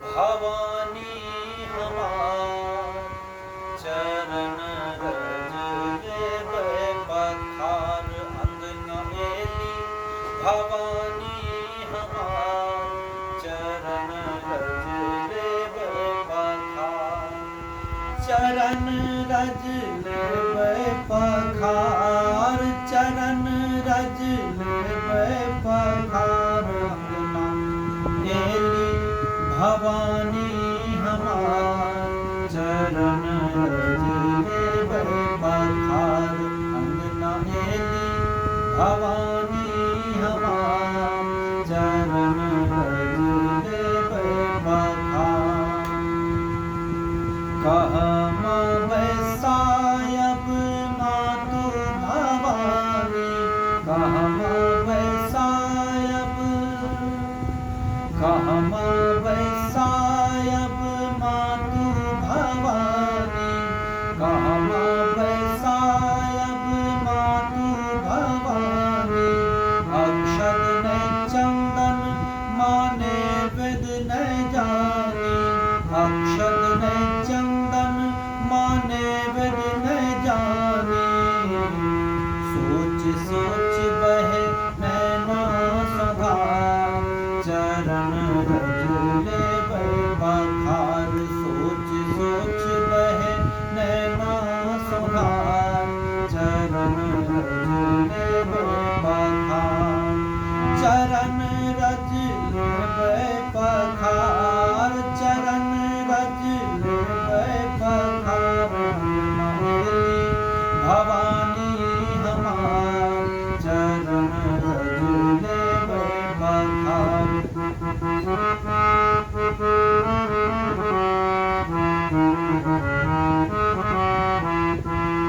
भवानी हमार चरण रज लेबै पखार अंगना एली भवानी हमार चरण रज लेबै पखार चरण रज लेबै पखार चरण रज लेबै पखार अंगना एली भवानी हमार चरण रज लेबै पखार अंगना एली भवानी हमार चरण रज लेबै पखार कहमा बैसायब मातु भवानी कहमा बैसायब कहमा बैसायब मातु भवानी कहमा बैसायब मातु भवानी अक्षत ने चंदन माने वेद न जानी अक्षत ने चंदन माने वेद न जानी सोच सोच बहे नैना सदा चरण रज लेबै पखार सोच सोच बहे नैना सुधार चरण रज लेबै पखार चरण रज लेबै पखार चरण रज लेबै पखार भवानी हमार चरण रज लेबै पखार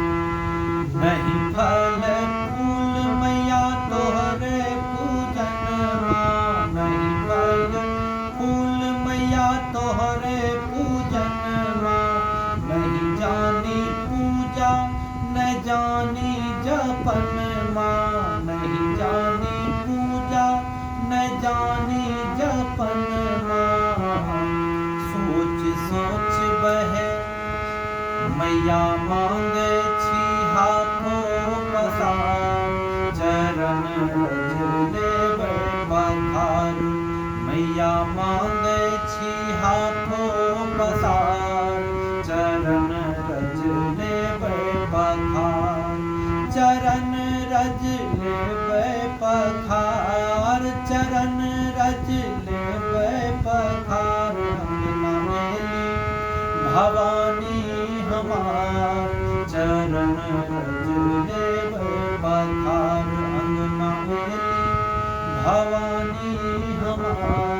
नहीं फल फूल मैया तोहरे पूजन माँ नहीं फल फूल मैया तोहरे पूजन माँ नहीं जानी पूजा न जानी जपन माँ नहीं जानी पूजा न जानी जपन माँ सोच सोच बहे मैया मांगे छी हाथों पसार चरण रज लेबै पखार मैया मांगे छी हाथों पसार चरण रज लेबै पखार चरण रज लेबै पखार चरण रज लेबै पखार अंगना एली भवानी हमार चरण रज लेबै पखार अंगना एली भवानी हमार